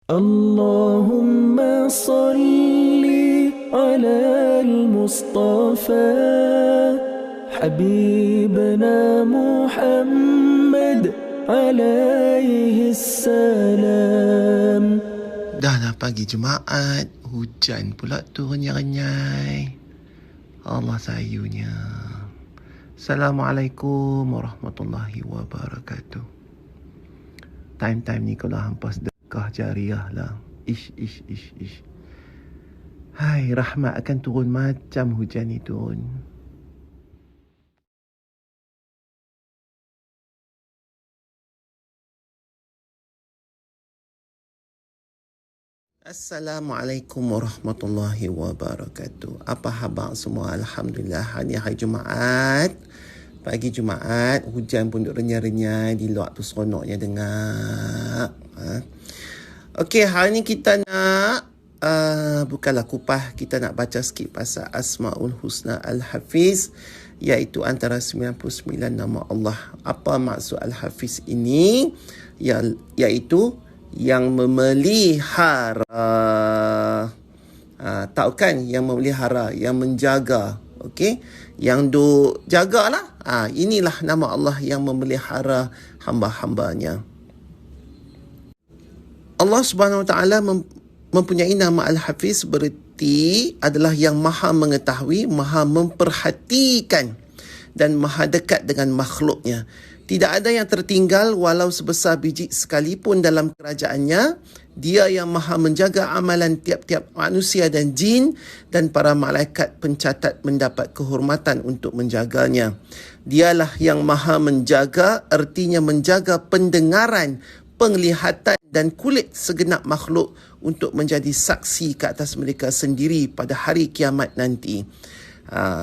اللهم صل على المصطفى حبيبنا محمد عليه السلام. Dah lah pagi Jumaat, hujan pula turunnya renyai. Allah sayunya. Assalamualaikum warahmatullahi wabarakatuh. Time ni kalau hampa sedekah jariah lah. Ish. Hai, rahmat akan turun macam hujan ni turun. Assalamualaikum warahmatullahi wabarakatuh. Apa khabar semua? Alhamdulillah, hari Jumaat. Pagi Jumaat, hujan pun duk renyai-renyai di luar tu, seronoknya dengar. Okey, hari ni kita nak bukanlah kupah, kita nak baca sikit pasal Asmaul Husna Al-Hafiz, iaitu antara 99 nama Allah. Apa maksud Al-Hafiz ini? Iaitu yang memelihara. Tahu kan, yang memelihara, yang menjaga. Okey, yang duk jagalah. Inilah nama Allah yang memelihara hamba-hambanya. Allah Subhanahu Wa Taala mempunyai nama Al-Hafiz, bererti adalah yang maha mengetahui, maha memperhatikan dan maha dekat dengan makhluknya. Tidak ada yang tertinggal walau sebesar biji sekalipun dalam kerajaannya. Dia yang maha menjaga amalan tiap-tiap manusia dan jin, dan para malaikat pencatat mendapat kehormatan untuk menjaganya. Dialah yang maha menjaga, artinya menjaga pendengaran, penglihatan dan kulit segenap makhluk untuk menjadi saksi ke atas mereka sendiri pada hari kiamat nanti.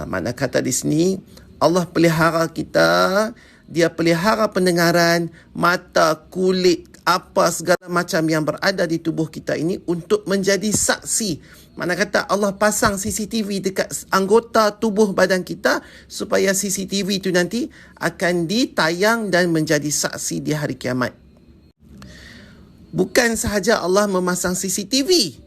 Makna kata di sini, Allah pelihara kita. Dia pelihara pendengaran, mata, kulit, apa segala macam yang berada di tubuh kita ini untuk menjadi saksi. Mana kata Allah pasang CCTV dekat anggota tubuh badan kita supaya CCTV itu nanti akan ditayang dan menjadi saksi di hari kiamat. Bukan sahaja Allah memasang CCTV.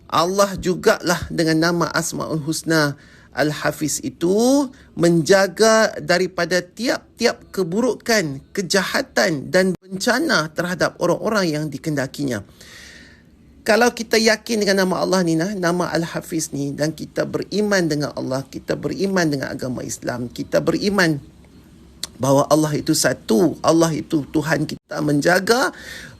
Allah jugalah dengan nama Asmaul Husna Al-Hafiz itu menjaga daripada tiap-tiap keburukan, kejahatan dan bencana terhadap orang-orang yang dikendakinya. Kalau kita yakin dengan nama Allah ni, nama Al-Hafiz ni, dan kita beriman dengan Allah, kita beriman dengan agama Islam, kita beriman bahawa Allah itu satu, Allah itu Tuhan kita menjaga,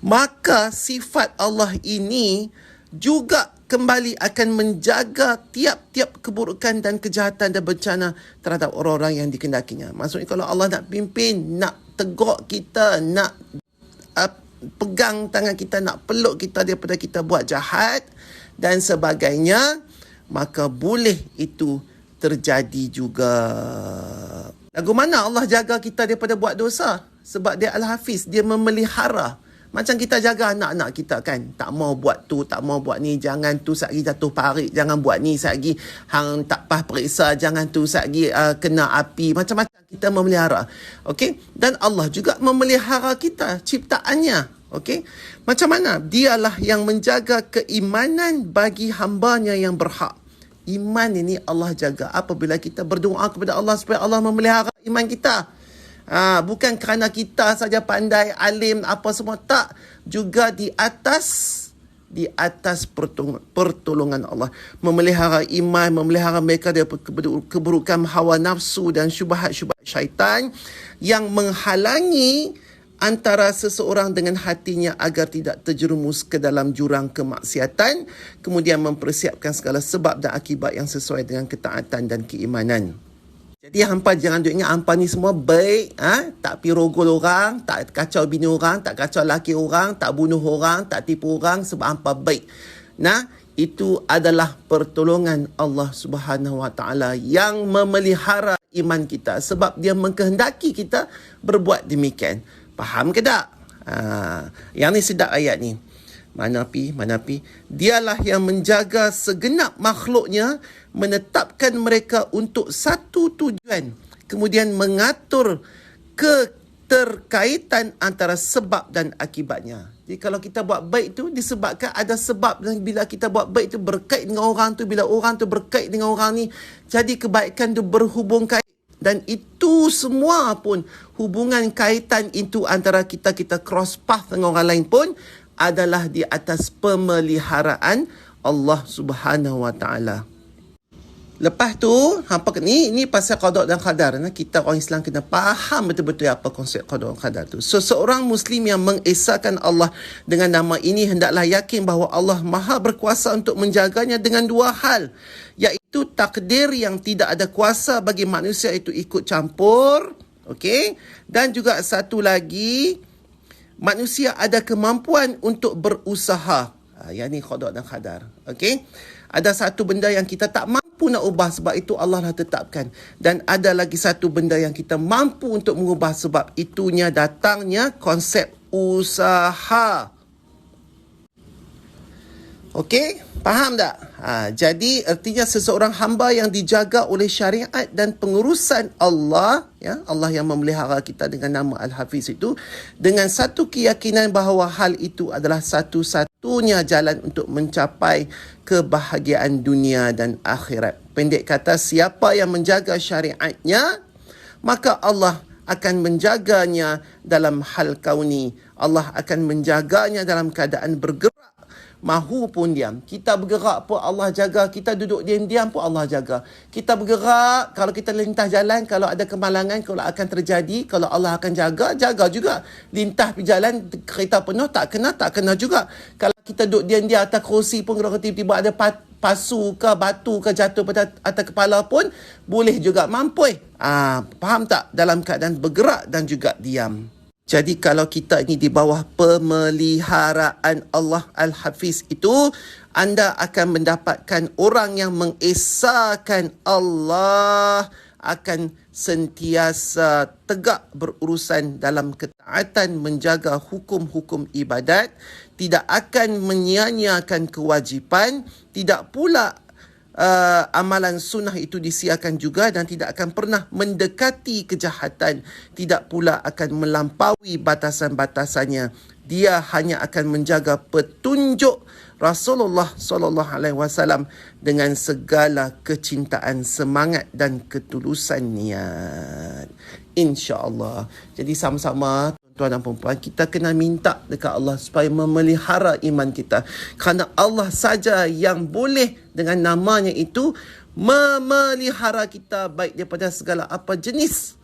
maka sifat Allah ini juga kembali akan menjaga tiap-tiap keburukan dan kejahatan dan bencana terhadap orang-orang yang dikendakinya. Maksudnya kalau Allah nak pimpin, nak tegur kita, nak pegang tangan kita, nak peluk kita daripada kita buat jahat dan sebagainya, maka boleh itu terjadi juga. Lagu mana Allah jaga kita daripada buat dosa? Sebab dia Al-Hafiz, dia memelihara. Macam kita jaga anak-anak kita kan. Tak mau buat tu, tak mau buat ni. Jangan tu satgi jatuh parit. Jangan buat ni satgi hang tak pah periksa. Jangan tu satgi kena api. Macam-macam kita memelihara. Okey? Dan Allah juga memelihara kita, ciptaannya. Okey? Macam mana? Dialah yang menjaga keimanan bagi hambanya yang berhak. Iman ini Allah jaga. Apabila kita berdoa kepada Allah supaya Allah memelihara iman kita. Bukan kerana kita saja pandai, alim, apa semua. Tak. Juga di atas pertolongan Allah. Memelihara iman, memelihara mereka daripada keburukan hawa nafsu dan syubhat-syubhat syaitan yang menghalangi antara seseorang dengan hatinya agar tidak terjerumus ke dalam jurang kemaksiatan, kemudian mempersiapkan segala sebab dan akibat yang sesuai dengan ketaatan dan keimanan. Jadi hampa jangan duk ingat hampa ni semua baik, tak pi rogol orang, tak kacau bini orang, tak kacau laki orang, tak bunuh orang, tak tipu orang sebab hampa baik. Itu adalah pertolongan Allah Subhanahu Wa Taala yang memelihara iman kita sebab dia mengkehendaki kita berbuat demikian. Faham ke tak? Yang ni sedap ayat ni. Mana pi? Dialah yang menjaga segenap makhluknya, menetapkan mereka untuk satu tujuan, kemudian mengatur keterkaitan antara sebab dan akibatnya. Jadi kalau kita buat baik tu disebabkan ada sebab, dan bila kita buat baik tu berkait dengan orang tu, bila orang tu berkait dengan orang ni, jadi kebaikan tu berhubung kait. Dan itu semua pun hubungan kaitan itu antara kita cross path dengan orang lain pun adalah di atas pemeliharaan Allah Subhanahu Wa Taala. Lepas tu, ni pasal qada dan qadar. Kita orang Islam kena faham betul-betul apa konsep qada dan qadar tu. So, seorang Muslim yang mengesahkan Allah dengan nama ini hendaklah yakin bahawa Allah Maha berkuasa untuk menjaganya dengan dua hal, iaitu takdir yang tidak ada kuasa bagi manusia itu ikut campur, okey, dan juga satu lagi, manusia ada kemampuan untuk berusaha. Yang ni qada dan qadar. Okey. Ada satu benda yang kita tak mampu nak ubah, sebab itu Allah dah tetapkan. Dan ada lagi satu benda yang kita mampu untuk mengubah, sebab itunya datangnya konsep usaha. Okey, faham tak? Jadi artinya seseorang hamba yang dijaga oleh syariat dan pengurusan Allah, Allah yang memelihara kita dengan nama Al-Hafiz itu, dengan satu keyakinan bahawa hal itu adalah satu-satunya jalan untuk mencapai kebahagiaan dunia dan akhirat. Pendek kata, siapa yang menjaga syariatnya, maka Allah akan menjaganya dalam hal kauni. Allah akan menjaganya dalam keadaan bergerak, mahu pun diam. Kita bergerak pun Allah jaga, kita duduk diam-diam pun Allah jaga. Kita bergerak, kalau kita lintas jalan, kalau ada kemalangan, kalau akan terjadi, kalau Allah akan jaga juga. Lintas pergi jalan, kereta penuh, tak kena juga. Kalau kita duduk diam-diam atas kerusi pun, kalau tiba-tiba ada pasu ke batu ke jatuh pada atas kepala pun, boleh juga, mampu. Faham tak? Dalam keadaan bergerak dan juga diam. Jadi kalau kita ini di bawah pemeliharaan Allah Al-Hafiz itu, anda akan mendapatkan orang yang mengesahkan Allah, akan sentiasa tegak berurusan dalam ketaatan, menjaga hukum-hukum ibadat, tidak akan menyia-nyiakan kewajipan, tidak pula amalan sunnah itu disiarkan juga, dan tidak akan pernah mendekati kejahatan, tidak pula akan melampaui batasan-batasannya. Dia hanya akan menjaga petunjuk Rasulullah SAW dengan segala kecintaan, semangat dan ketulusan niat. InsyaAllah. Jadi sama-sama tuan dan perempuan, kita kena minta dekat Allah supaya memelihara iman kita. Kerana Allah saja yang boleh dengan namanya itu memelihara kita baik daripada segala apa jenis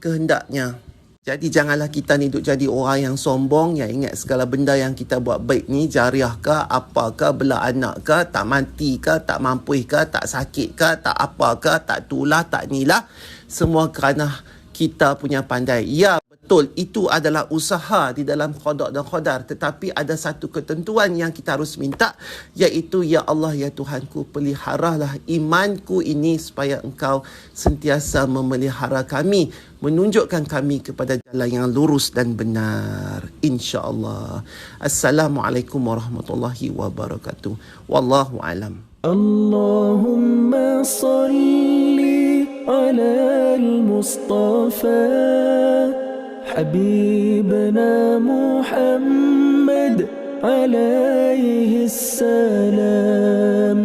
kehendaknya. Jadi janganlah kita ni duk jadi orang yang sombong, yang ingat segala benda yang kita buat baik ni, jariah ke, apa ke, bela anak ke, tak mati ke, tak mampu ke, tak sakit ke, tak apa ke, tak tulah, tak nilah. Semua kerana kita punya pandai. Ya, betul, itu adalah usaha di dalam qada dan qadar. Tetapi ada satu ketentuan yang kita harus minta, iaitu, ya Allah, ya Tuhanku, peliharalah imanku ini supaya Engkau sentiasa memelihara kami, menunjukkan kami kepada jalan yang lurus dan benar. InsyaAllah. Assalamualaikum warahmatullahi wabarakatuh. Wallahu alam. Allahumma salli على المصطفى حبيبنا محمد عليه السلام.